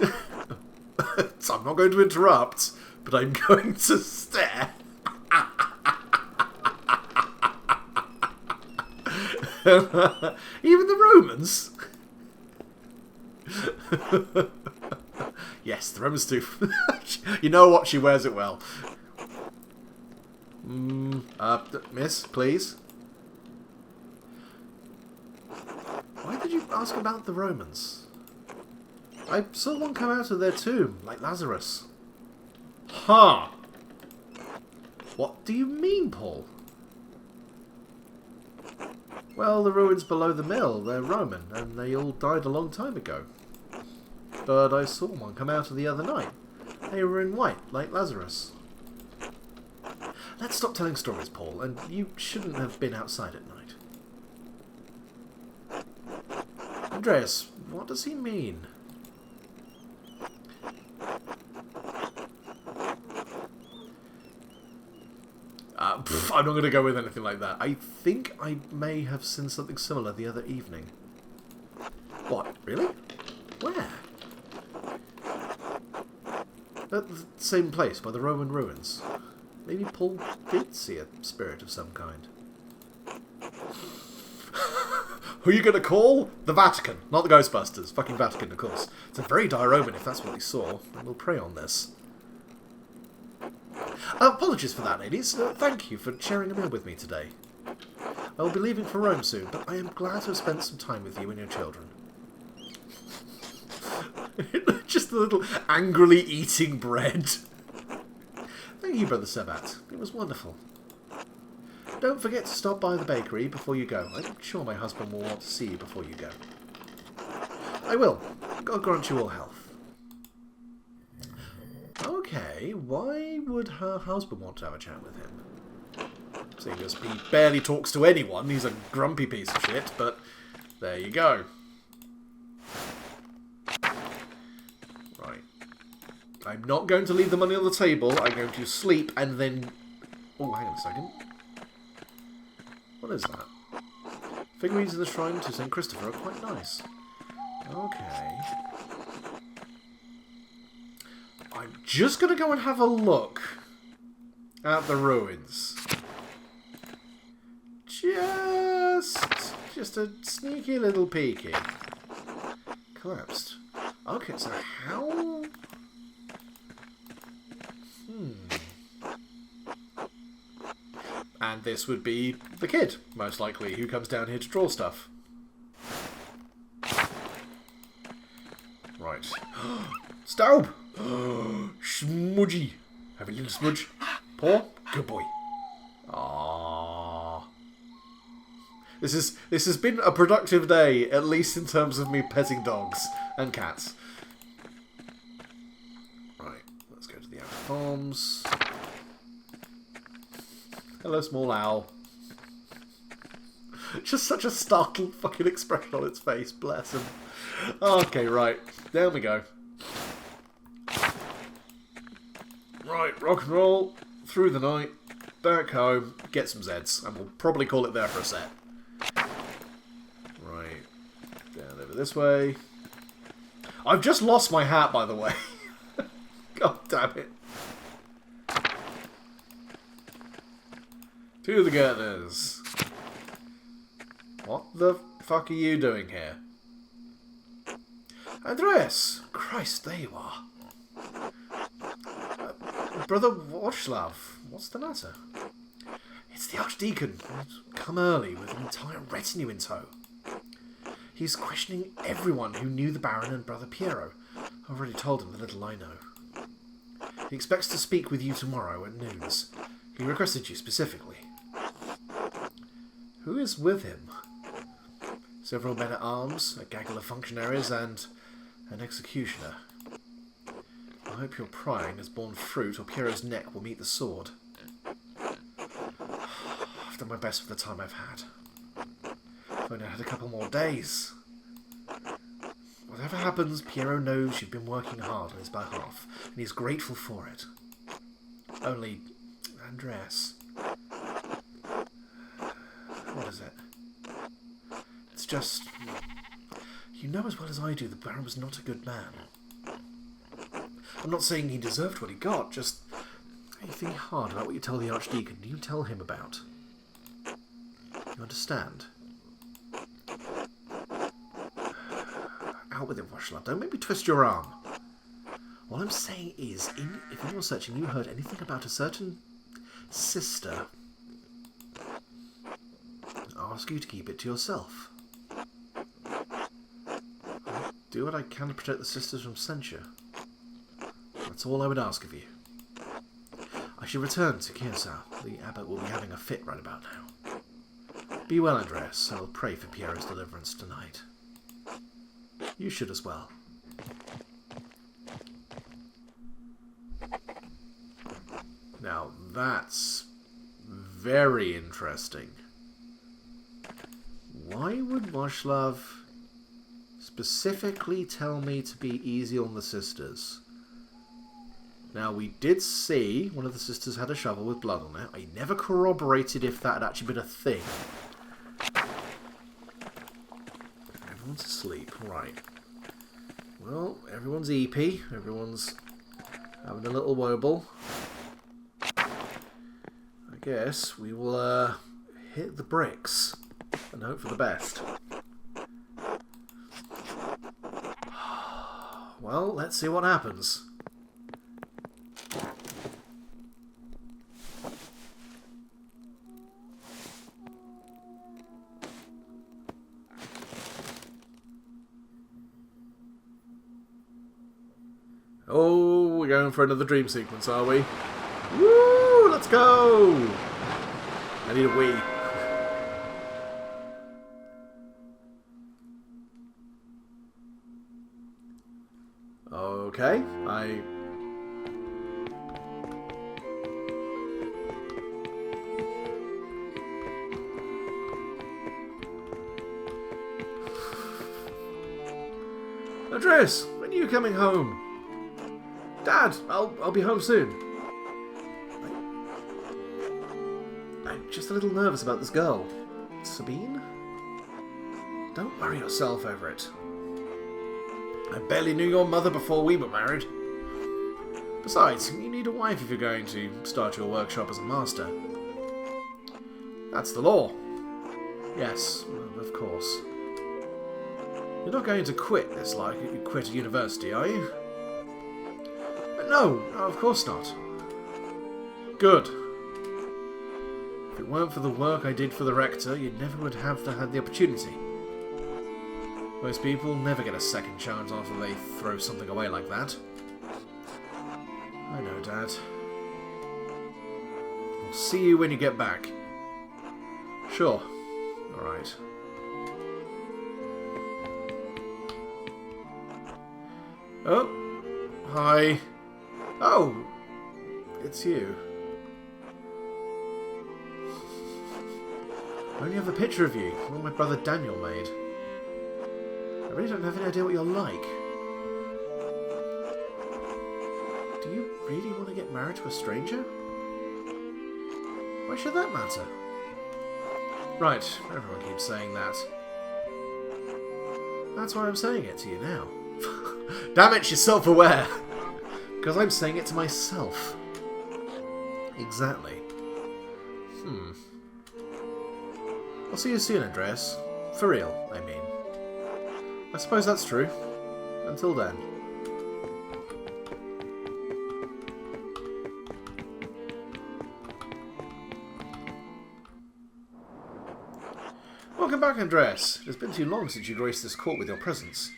So I'm not going to interrupt, but I'm going to stare. Even the Romans? Yes, the Romans do. You know what? She wears it well. Miss, please. Why did you ask about the Romans? I saw one come out of their tomb, like Lazarus. Huh. What do you mean, Paul? Well, the ruins below the mill, they're Roman, and they all died a long time ago. But I saw one come out of the other night. They were in white, like Lazarus. Let's stop telling stories, Paul, and you shouldn't have been outside at night. Andreas, what does he mean? I'm not going to go with anything like that. I think I may have seen something similar the other evening. What? Really? Where? At the same place, by the Roman ruins. Maybe Paul did see a spirit of some kind. Who are you going to call? The Vatican, not the Ghostbusters. Fucking Vatican, of course. It's a very dire omen if that's what he saw. And we'll pray on this. Apologies for that, ladies. Thank you for sharing a meal with me today. I will be leaving for Rome soon, but I am glad to have spent some time with you and your children. Just a little angrily eating bread. Thank you, Brother Sebat. It was wonderful. Don't forget to stop by the bakery before you go. I'm sure my husband will want to see you before you go. I will. God grant you all health. Okay, why would her husband want to have a chat with him? Seeing as he barely talks to anyone, he's a grumpy piece of shit, but there you go. Right. I'm not going to leave the money on the table, I'm going to sleep and then... Oh, hang on a second. What is that? Figurines in the shrine to St. Christopher are quite nice. Okay. I'm just going to go and have a look at the ruins. Just a sneaky little peeky. Collapsed. Okay, so how... And this would be the kid, most likely, who comes down here to draw stuff. Right. Staub! Smudgy. Have a little smudge. Paw? Good boy. Aww. This has been a productive day, at least in terms of me petting dogs and cats. Right, let's go to the outer farms. Hello, small owl. Just such a startled fucking expression on its face, bless him. Okay, right, there we go. Right, rock and roll, through the night, back home, get some Zeds, and we'll probably call it there for a set. Right, down over this way. I've just lost my hat, by the way. God damn it. To the girders. What the fuck are you doing here? Andreas! Christ, there you are. Brother Watchlav, what's the matter? It's the Archdeacon. He's come early with an entire retinue in tow. He's questioning everyone who knew the Baron and Brother Piero. I've already told him the little I know. He expects to speak with you tomorrow at noons. He requested you specifically. Who is with him? Several men-at-arms, a gaggle of functionaries, and an executioner. I hope your prying has borne fruit, or Piero's neck will meet the sword. I've done my best for the time I've had. If only I had a couple more days. Whatever happens, Piero knows you've been working hard on his behalf, and he's grateful for it. Only... Andreas. What is it? It's just... You know as well as I do the Baron was not a good man. I'm not saying he deserved what he got, just... You think hard about what you tell the Archdeacon. You tell him about. You understand? Out with it, Washla. Don't make me twist your arm. All I'm saying is, if in your searching you heard anything about a certain sister, I'll ask you to keep it to yourself. I'll do what I can to protect the sisters from censure. That's all I would ask of you. I should return to Kirsau. The abbot will be having a fit right about now. Be well, Andreas. I will pray for Piero's deliverance tonight. You should as well. Now that's very interesting. Why would Washlav specifically tell me to be easy on the sisters? Now, we did see one of the sisters had a shovel with blood on it. I never corroborated if that had actually been a thing. Everyone's asleep. Right. Well, everyone's EP. Everyone's having a little wobble. I guess we will hit the bricks and hope for the best. Well, let's see what happens. Oh, we're going for another dream sequence, are we? Woo! Let's go! I need a wee. Okay, Andreas, when are you coming home? Dad, I'll be home soon. I'm just a little nervous about this girl. Sabine? Don't worry yourself over it. I barely knew your mother before we were married. Besides, you need a wife if you're going to start your workshop as a master. That's the law. Yes, of course. You're not going to quit this like you quit a university, are you? No, of course not. Good. If it weren't for the work I did for the rector, you never would have had the opportunity. Most people never get a second chance after they throw something away like that. I know, Dad. I'll see you when you get back. Sure. Alright. Oh. Hi. Oh. It's you. I only have a picture of you, one my brother Daniel made. I really don't have any idea what you're like. Do you really want to get married to a stranger? Why should that matter? Right, everyone keeps saying that. That's why I'm saying it to you now. Damn it, she's self-aware! Because I'm saying it to myself. Exactly. I'll see you soon, Andreas. For real, I mean. I suppose that's true. Until then. Welcome back, Andreas. It has been too long since you graced this court with your presence.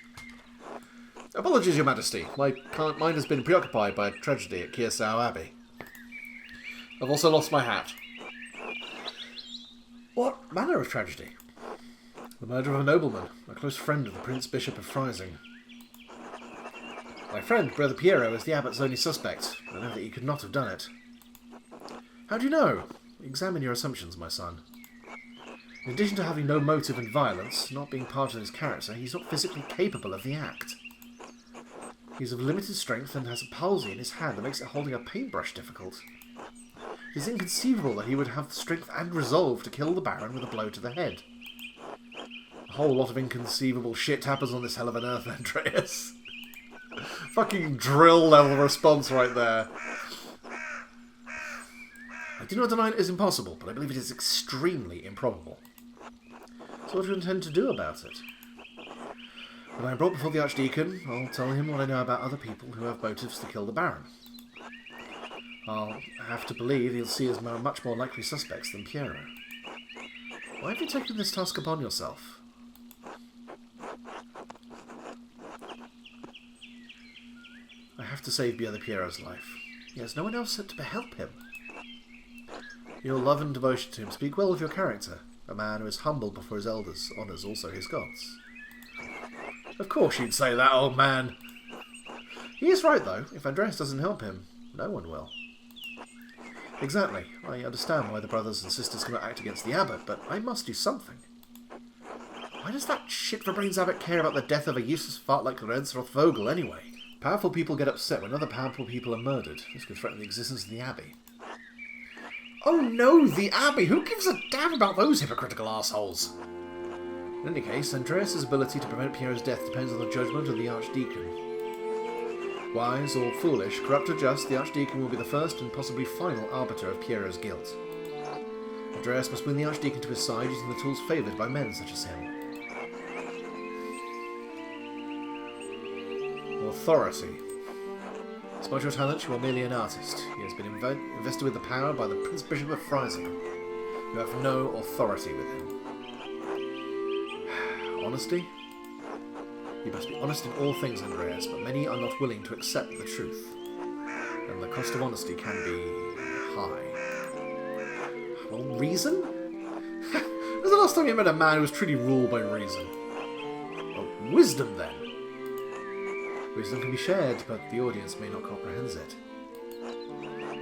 Apologies, Your Majesty. My mind has been preoccupied by a tragedy at Kirsau Abbey. I've also lost my hat. What manner of tragedy? The murder of a nobleman, a close friend of the Prince Bishop of Freising. My friend, Brother Piero, is the abbot's only suspect. I know that he could not have done it. How do you know? Examine your assumptions, my son. In addition to having no motive in violence, not being part of his character, he's not physically capable of the act. He's of limited strength and has a palsy in his hand that makes it holding a paintbrush difficult. It is inconceivable that he would have the strength and resolve to kill the Baron with a blow to the head. A whole lot of inconceivable shit happens on this hell of an earth, Andreas. Fucking drill level response right there. I do not deny it is impossible, but I believe it is extremely improbable. So what do you intend to do about it? When I am brought before the Archdeacon, I'll tell him what I know about other people who have motives to kill the Baron. I'll have to believe he'll see us much more likely suspects than Piero. Why have you taken this task upon yourself? I have to save Brother Piero's life. He has no one else to help him. Your love and devotion to him speak well of your character. A man who is humble before his elders honours also his gods. Of course you'd say that, old man. He is right, though. If Andreas doesn't help him, no one will. Exactly. I understand why the brothers and sisters cannot act against the abbot, but I must do something. Why does that shit-for-brains abbot care about the death of a useless fart like Lorenz Vogel anyway? Powerful people get upset when other powerful people are murdered. This could threaten the existence of the abbey. Oh no, the abbey! Who gives a damn about those hypocritical assholes? In any case, Andreas' ability to prevent Piero's death depends on the judgment of the Archdeacon. Wise or foolish, corrupt or just, the Archdeacon will be the first and possibly final arbiter of Piero's guilt. Andreas must win the Archdeacon to his side using the tools favoured by men such as him. Authority. Despite your talent, you are merely an artist. He has been invested with the power by the Prince Bishop of Friesenheim. You have no authority with him. Honesty? You must be honest in all things, Andreas, but many are not willing to accept the truth. And the cost of honesty can be high. Well, reason? When was the last time you met a man who was truly ruled by reason? Well, wisdom, then. Wisdom can be shared, but the audience may not comprehend it.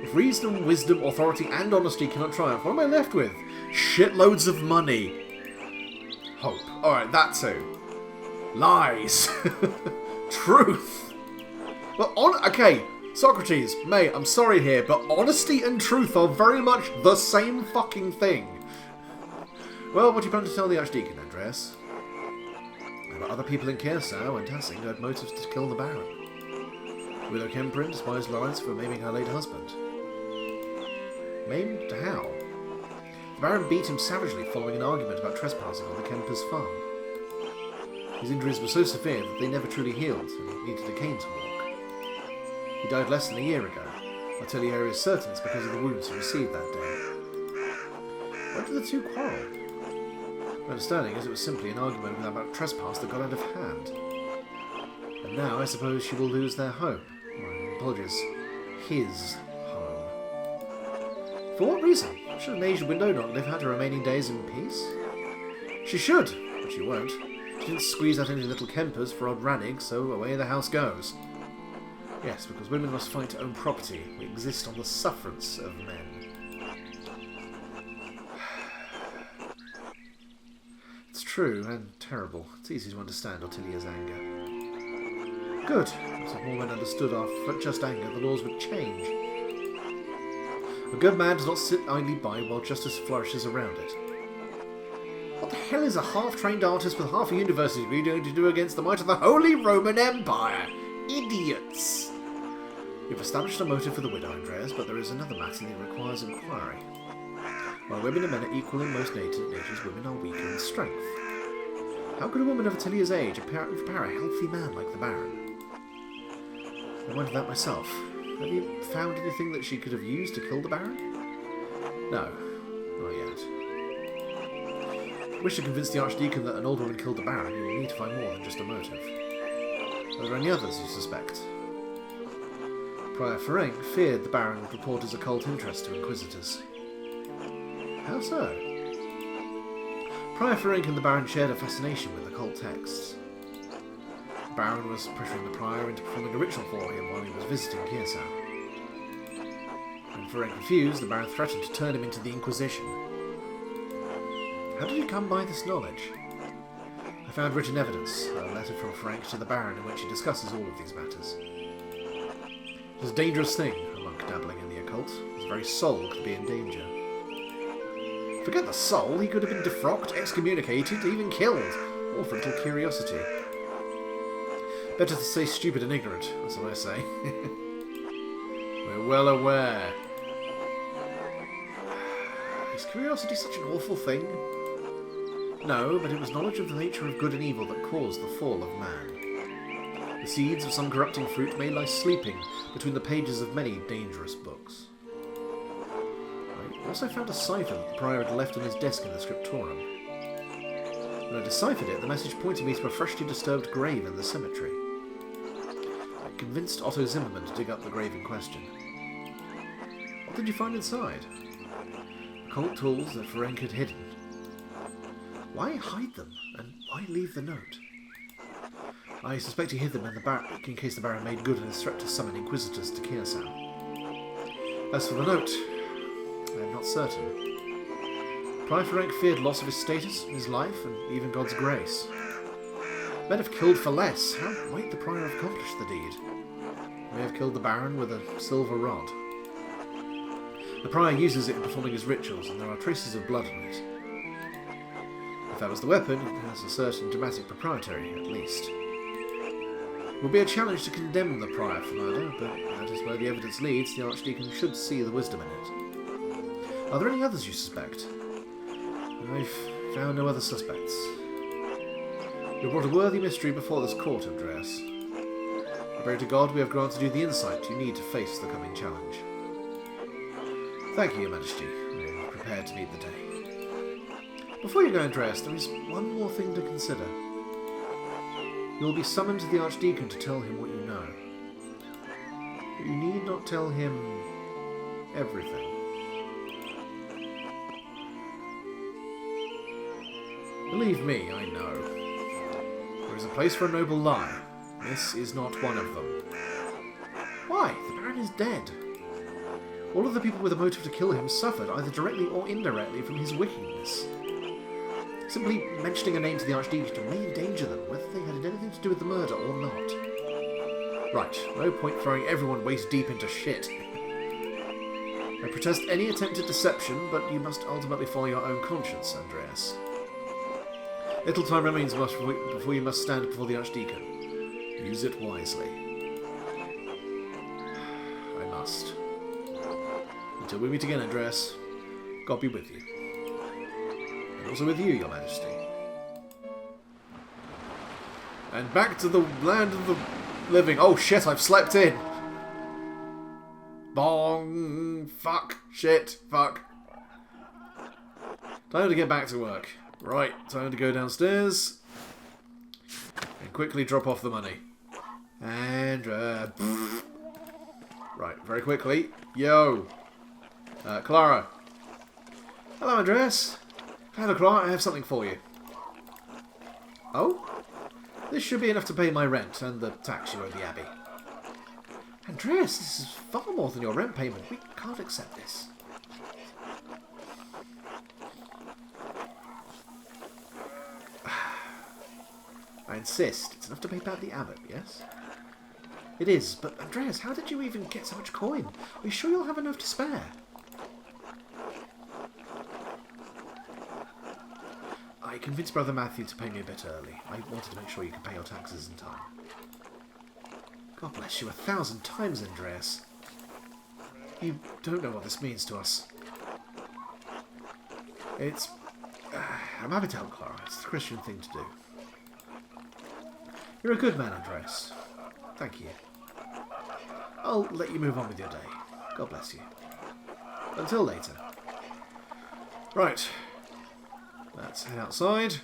If reason, wisdom, authority, and honesty cannot triumph, what am I left with? Shitloads of money. Hope. Alright, that too. Lies. Truth. Well, okay, Socrates, mate, I'm sorry here, but honesty and truth are very much the same fucking thing. Well, what do you plan to tell the Archdeacon, Andreas? About other people in Kersau and Tassing who had motives to kill the Baron. Widow Kemprin despised Lawrence for maiming her late husband. Maimed how? The Baron beat him savagely following an argument about trespassing on the Kempers' farm. His injuries were so severe that they never truly healed, and he needed a cane to walk. He died less than a year ago. Atelier is certain it's because of the wounds he received that day. When did the two quarrel? My understanding is it was simply an argument about trespass that got out of hand. And now I suppose she will lose their home. My apologies. His home. For what reason? Should an aged widow not live out her remaining days in peace? She should, but she won't. She didn't squeeze out any little Kempers for odd Rannig, so away the house goes. Yes, because women must fight to own property. We exist on the sufferance of men. It's true and terrible. It's easy to understand Ottilia's anger. Good. If more men understood our just anger, the laws would change. A good man does not sit idly by while justice flourishes around it. What the hell is a half-trained artist with half a university degree going to do against the might of the Holy Roman Empire? Idiots! You've established a motive for the widow, Andreas, but there is another matter that requires inquiry. While women and men are equal in most natures, women are weaker in strength. How could a woman of Attilia's age overpower a healthy man like the Baron? I wondered that myself. Have you found anything that she could have used to kill the Baron? No, not yet. I wish to convince the Archdeacon that an old woman killed the Baron, you will need to find more than just a motive. Are there any others you suspect? Prior Ferenc feared the Baron would report his occult interest to Inquisitors. How so? Prior Ferenc and the Baron shared a fascination with occult texts. The Baron was pressuring the Prior into performing a ritual for him while he was visiting Kersau. When Ferenc refused, the Baron threatened to turn him into the Inquisition. How did he come by this knowledge? I found written evidence, a letter from Frank to the Baron in which he discusses all of these matters. It is a dangerous thing, a monk dabbling in the occult. His very soul could be in danger. Forget the soul, he could have been defrocked, excommunicated, even killed, all for a little curiosity. Better to stay stupid and ignorant, that's what I say. We're well aware. Is curiosity such an awful thing? No, but it was knowledge of the nature of good and evil that caused the fall of man. The seeds of some corrupting fruit may lie sleeping between the pages of many dangerous books. I also found a cipher that the prior had left on his desk in the scriptorium. When I deciphered it, the message pointed me to a freshly disturbed grave in the cemetery. I convinced Otto Zimmermann to dig up the grave in question. What did you find inside? Occult tools that Ferenc had hidden. Why hide them, and why leave the note? I suspect he hid them in case the Baron made good on his threat to summon Inquisitors to Kiersau. As for the note, I am not certain. Prior Ferenc feared loss of his status, his life, and even God's grace. Men have killed for less. How might the Prior have accomplished the deed? He may have killed the Baron with a silver rod. The Prior uses it in performing his rituals, and there are traces of blood on it. If that was the weapon, it has a certain dramatic propriety, at least. It would be a challenge to condemn the Prior for murder, but that is where the evidence leads. The Archdeacon should see the wisdom in it. Are there any others you suspect? I've found no other suspects. You brought a worthy mystery before this court, Andreas. I pray to God we have granted you the insight you need to face the coming challenge. Thank you, Your Majesty. I am prepared to meet the day. Before you go, Andreas, there is one more thing to consider. You will be summoned to the Archdeacon to tell him what you know. But you need not tell him everything. Believe me, I know. There is a place for a noble lie. This is not one of them. Why? The Baron is dead. All of the people with a motive to kill him suffered, either directly or indirectly, from his wickedness. Simply mentioning a name to the Archdeacon may endanger them, whether they had anything to do with the murder or not. Right, no point throwing everyone waist deep into shit. I protest any attempted deception, but you must ultimately follow your own conscience, Andreas. Little time remains before you must stand before the Archdeacon. Use it wisely. I must. Until we meet again, Andreas, God be with you. And also with you, Your Majesty. And back to the land of the living. Oh shit, I've slept in. Bong. Fuck. Shit. Fuck. Time to get back to work. Right, time to go downstairs and quickly drop off the money. And, right, very quickly. Yo! Clara. Hello, Andreas. Hello, Clara, I have something for you. Oh? This should be enough to pay my rent and the tax you owe the Abbey. Andreas, this is far more than your rent payment. We can't accept this. I insist. It's enough to pay back the abbot, yes? It is, but Andreas, how did you even get so much coin? Are you sure you'll have enough to spare? I convinced Brother Matthew to pay me a bit early. I wanted to make sure you could pay your taxes in time. God bless you 1,000 times, Andreas. You don't know what this means to us. It's... I'm happy to help, Clara. It's the Christian thing to do. You're a good man, Andreas. Thank you. I'll let you move on with your day. God bless you. Until later. Right. Let's head outside.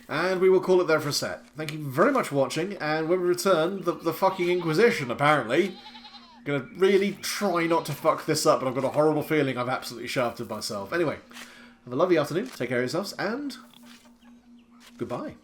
And we will call it there for a set. Thank you very much for watching, and when we return, the fucking Inquisition, apparently. I'm gonna really try not to fuck this up, but I've got a horrible feeling I've absolutely shafted myself. Anyway, have a lovely afternoon, take care of yourselves, and goodbye.